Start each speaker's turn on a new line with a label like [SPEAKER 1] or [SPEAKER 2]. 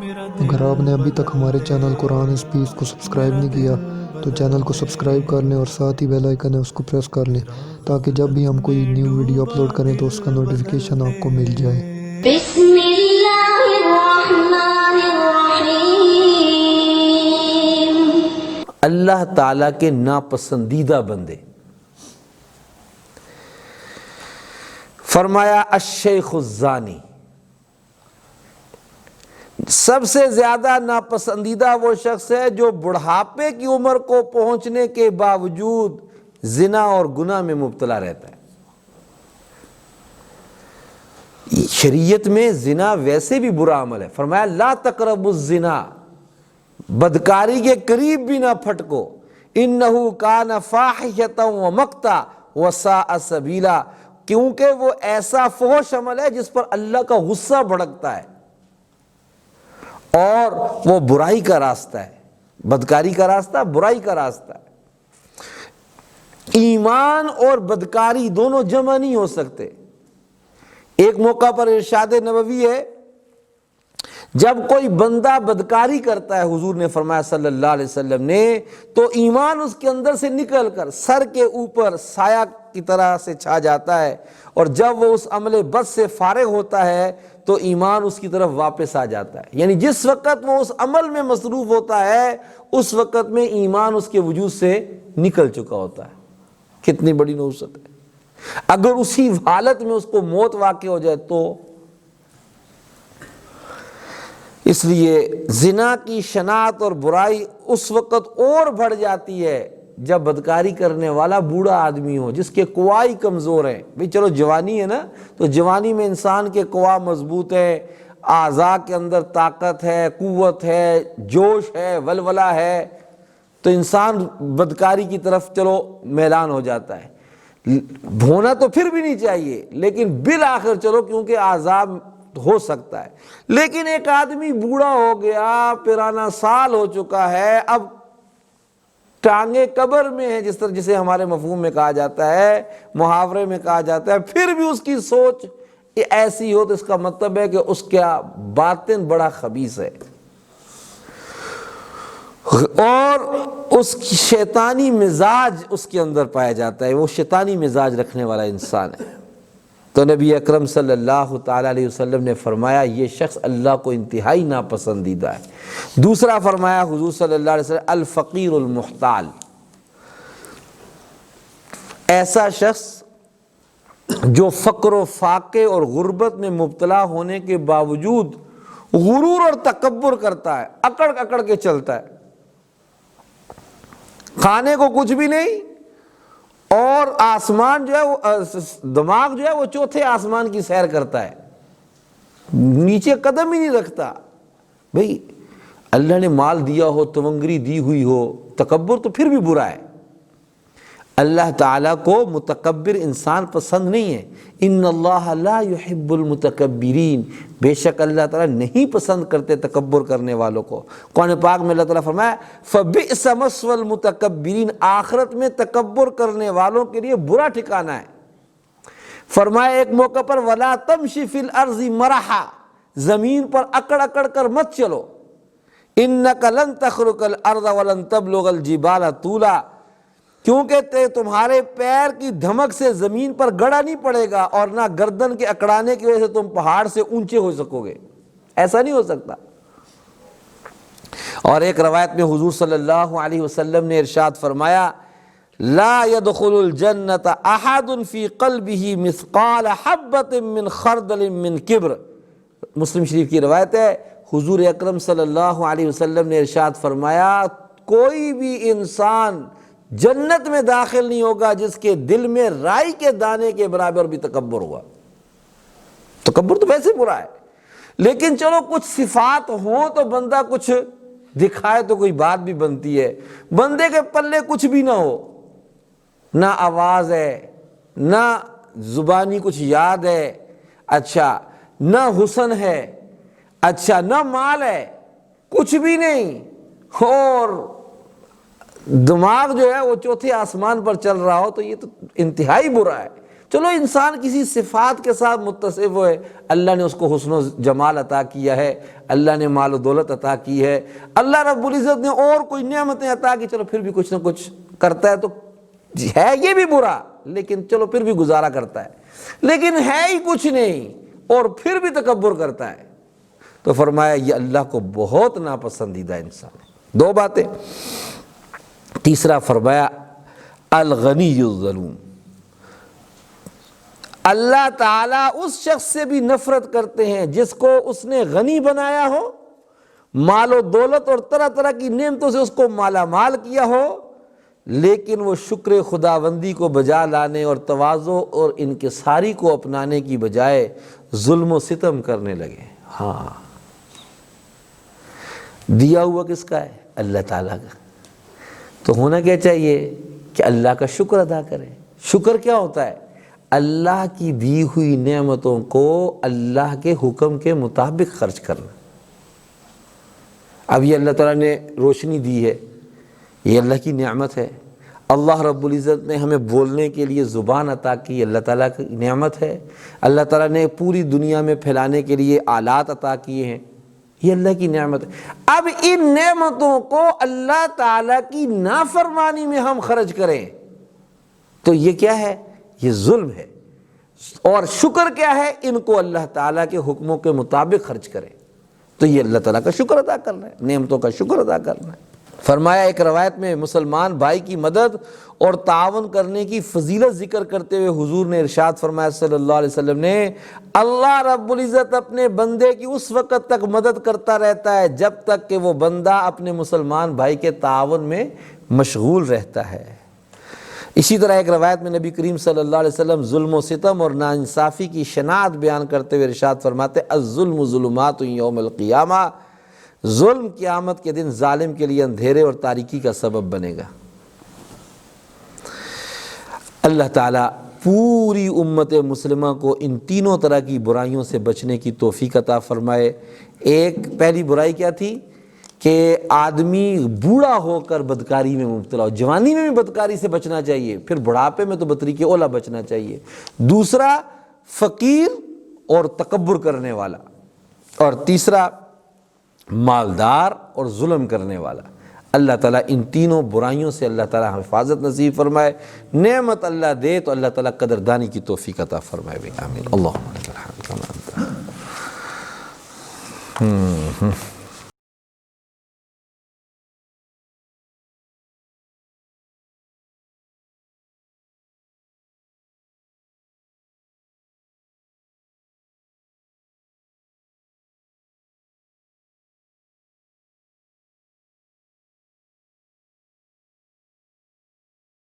[SPEAKER 1] اگر آپ نے ابھی تک ہمارے چینل قرآن اسپیس کو سبسکرائب نہیں کیا تو چینل کو سبسکرائب کر لیں اور ساتھ ہی بیل آئیکن ہے اس کو پریس کر لیں تاکہ جب بھی ہم کوئی نیو ویڈیو اپلوڈ کریں تو اس کا نوٹیفیکیشن آپ کو مل جائے۔
[SPEAKER 2] بسم اللہ الرحمن الرحیم۔
[SPEAKER 3] اللہ تعالیٰ کے ناپسندیدہ بندے۔ فرمایا الشیخ الزانی، سب سے زیادہ ناپسندیدہ وہ شخص ہے جو بڑھاپے کی عمر کو پہنچنے کے باوجود زنا اور گناہ میں مبتلا رہتا ہے۔ شریعت میں زنا ویسے بھی برا عمل ہے، فرمایا لا تقربوا الزنا، بدکاری کے قریب بھی نہ پھٹکو، انہ کان فاحشۃ ومقتا وساء سبیلا، کیونکہ وہ ایسا فحش عمل ہے جس پر اللہ کا غصہ بھڑکتا ہے اور وہ برائی کا راستہ ہے۔ بدکاری کا راستہ برائی کا راستہ ہے۔ ایمان اور بدکاری دونوں جمع نہیں ہو سکتے۔ ایک موقع پر ارشاد نبوی ہے، جب کوئی بندہ بدکاری کرتا ہے، حضور نے فرمایا صلی اللہ علیہ وسلم نے، تو ایمان اس کے اندر سے نکل کر سر کے اوپر سایہ کی طرح سے چھا جاتا ہے، اور جب وہ اس عمل بد سے فارغ ہوتا ہے تو ایمان اس کی طرف واپس آ جاتا ہے۔ یعنی جس وقت وہ اس عمل میں مصروف ہوتا ہے اس وقت میں ایمان اس کے وجود سے نکل چکا ہوتا ہے۔ کتنی بڑی نحوست ہے۔ اگر اسی حالت میں اس کو موت واقع ہو جائے تو اس لیے زنا کی شناعت اور برائی اس وقت اور بڑھ جاتی ہے جب بدکاری کرنے والا بوڑھا آدمی ہو، جس کے قوائی کمزور ہیں۔ بھئی چلو جوانی ہے نا، تو جوانی میں انسان کے قوا مضبوط ہے، اعضاء کے اندر طاقت ہے، قوت ہے، جوش ہے، ولولہ ہے، تو انسان بدکاری کی طرف چلو میلان ہو جاتا ہے۔ ہونا تو پھر بھی نہیں چاہیے، لیکن بالآخر چلو کیونکہ اعضاء ہو سکتا ہے۔ لیکن ایک آدمی بوڑھا ہو گیا، پرانا سال ہو چکا ہے، اب ٹانگیں قبر میں ہیں، جس طرح جسے ہمارے مفہوم میں کہا جاتا ہے، محاورے میں کہا جاتا ہے، پھر بھی اس کی سوچ ایسی ہو تو اس کا مطلب ہے کہ اس کا باطن بڑا خبیث ہے اور اس کی شیطانی مزاج اس کے اندر پایا جاتا ہے، وہ شیطانی مزاج رکھنے والا انسان ہے۔ تو نبی اکرم صلی اللہ تعالی علیہ وسلم نے فرمایا یہ شخص اللہ کو انتہائی ناپسندیدہ ہے۔ دوسرا فرمایا حضور صلی اللہ علیہ وسلم الفقیر المحتال، ایسا شخص جو فقر و فاقے اور غربت میں مبتلا ہونے کے باوجود غرور اور تکبر کرتا ہے، اکڑ اکڑ کے چلتا ہے، کھانے کو کچھ بھی نہیں، اور آسمان جو ہے وہ دماغ جو ہے وہ چوتھے آسمان کی سیر کرتا ہے، نیچے قدم ہی نہیں رکھتا۔ بھئی اللہ نے مال دیا ہو، تمنگری دی ہوئی ہو، تکبر تو پھر بھی برا ہے۔ اللہ تعالیٰ کو متکبر انسان پسند نہیں ہے۔ ان اللہ لا يحب المتکبرین، بے شک اللہ تعالیٰ نہیں پسند کرتے تکبر کرنے والوں کو۔ قرآن پاک میں اللہ تعالیٰ فرمایا فبئس مثوى المتکبرین، آخرت میں تکبر کرنے والوں کے لیے برا ٹھکانہ ہے۔ فرمایا ایک موقع پر ولا تمشی فی الارض مرحا، زمین پر اکڑ اکڑ کر مت چلو، انک لن تخرق الارض ولن تبلغ الجبال طولا، کیونکہ تمہارے پیر کی دھمک سے زمین پر گڑا نہیں پڑے گا اور نہ گردن کے اکڑانے کی وجہ سے تم پہاڑ سے اونچے ہو سکو گے، ایسا نہیں ہو سکتا۔ اور ایک روایت میں حضور صلی اللہ علیہ وسلم نے ارشاد فرمایا لا يدخل الجنت احد فی قلبہ مثقال حبۃ من خردل من کبر، مسلم شریف کی روایت ہے، حضور اکرم صلی اللہ علیہ وسلم نے ارشاد فرمایا کوئی بھی انسان جنت میں داخل نہیں ہوگا جس کے دل میں رائی کے دانے کے برابر بھی تکبر ہوا۔ تکبر تو ویسے برا ہے، لیکن چلو کچھ صفات ہوں تو بندہ کچھ دکھائے تو کوئی بات بھی بنتی ہے۔ بندے کے پلے کچھ بھی نہ ہو، نہ آواز ہے، نہ زبانی کچھ یاد ہے، اچھا نہ حسن ہے، اچھا نہ مال ہے، کچھ بھی نہیں، اور دماغ جو ہے وہ چوتھے آسمان پر چل رہا ہو، تو یہ تو انتہائی برا ہے۔ چلو انسان کسی صفات کے ساتھ متصف ہے، اللہ نے اس کو حسن و جمال عطا کیا ہے، اللہ نے مال و دولت عطا کی ہے، اللہ رب العزت نے اور کوئی نعمتیں عطا کی، چلو پھر بھی کچھ نہ کچھ کرتا ہے، تو ہے یہ بھی برا لیکن چلو پھر بھی گزارا کرتا ہے، لیکن ہے ہی کچھ نہیں اور پھر بھی تکبر کرتا ہے، تو فرمایا یہ اللہ کو بہت ناپسندیدہ انسان ہے۔ دو باتیں۔ تیسرا فرمایا الغنی الظلوم، اللہ تعالیٰ اس شخص سے بھی نفرت کرتے ہیں جس کو اس نے غنی بنایا ہو، مال و دولت اور طرح طرح کی نعمتوں سے اس کو مالا مال کیا ہو، لیکن وہ شکر خداوندی کو بجا لانے اور تواضع اور انکساری کو اپنانے کی بجائے ظلم و ستم کرنے لگے۔ ہاں، دیا ہوا کس کا ہے؟ اللہ تعالیٰ کا۔ تو ہونا کیا چاہیے کہ اللہ کا شکر ادا کریں۔ شکر کیا ہوتا ہے؟ اللہ کی دی ہوئی نعمتوں کو اللہ کے حکم کے مطابق خرچ کرنا۔ اب یہ اللہ تعالیٰ نے روشنی دی ہے، یہ اللہ کی نعمت ہے۔ اللہ رب العزت نے ہمیں بولنے کے لیے زبان عطا کی، اللہ تعالیٰ کی نعمت ہے۔ اللہ تعالیٰ نے پوری دنیا میں پھیلانے کے لیے آلات عطا کیے ہیں، یہ اللہ کی نعمت ہے۔ اب ان نعمتوں کو اللہ تعالیٰ کی نافرمانی میں ہم خرچ کریں تو یہ کیا ہے؟ یہ ظلم ہے۔ اور شکر کیا ہے؟ ان کو اللہ تعالیٰ کے حکموں کے مطابق خرچ کریں تو یہ اللہ تعالیٰ کا شکر ادا کرنا ہے، نعمتوں کا شکر ادا کرنا ہے۔ فرمایا ایک روایت میں مسلمان بھائی کی مدد اور تعاون کرنے کی فضیلت ذکر کرتے ہوئے حضور نے ارشاد فرمایا صلی اللہ علیہ وسلم نے، اللہ رب العزت اپنے بندے کی اس وقت تک مدد کرتا رہتا ہے جب تک کہ وہ بندہ اپنے مسلمان بھائی کے تعاون میں مشغول رہتا ہے۔ اسی طرح ایک روایت میں نبی کریم صلی اللہ علیہ وسلم ظلم و ستم اور ناانصافی کی شناعت بیان کرتے ہوئے ارشاد فرماتے، الظلم ظلمات یوم القیامہ، ظلم قیامت کے دن ظالم کے لیے اندھیرے اور تاریکی کا سبب بنے گا۔ اللہ تعالیٰ پوری امت مسلمہ کو ان تینوں طرح کی برائیوں سے بچنے کی توفیق عطا فرمائے۔ ایک پہلی برائی کیا تھی کہ آدمی بوڑھا ہو کر بدکاری میں مبتلا ہو، جوانی میں بھی بدکاری سے بچنا چاہیے، پھر بڑھاپے میں تو بطریق اولا بچنا چاہیے۔ دوسرا فقیر اور تکبر کرنے والا، اور تیسرا مالدار اور ظلم کرنے والا۔ اللہ تعالیٰ ان تینوں برائیوں سے اللہ تعالیٰ حفاظت نصیب فرمائے۔ نعمت اللہ دے تو اللہ تعالیٰ قدردانی کی توفیق عطا فرمائے۔ آمین۔ اللہم لک الحمد۔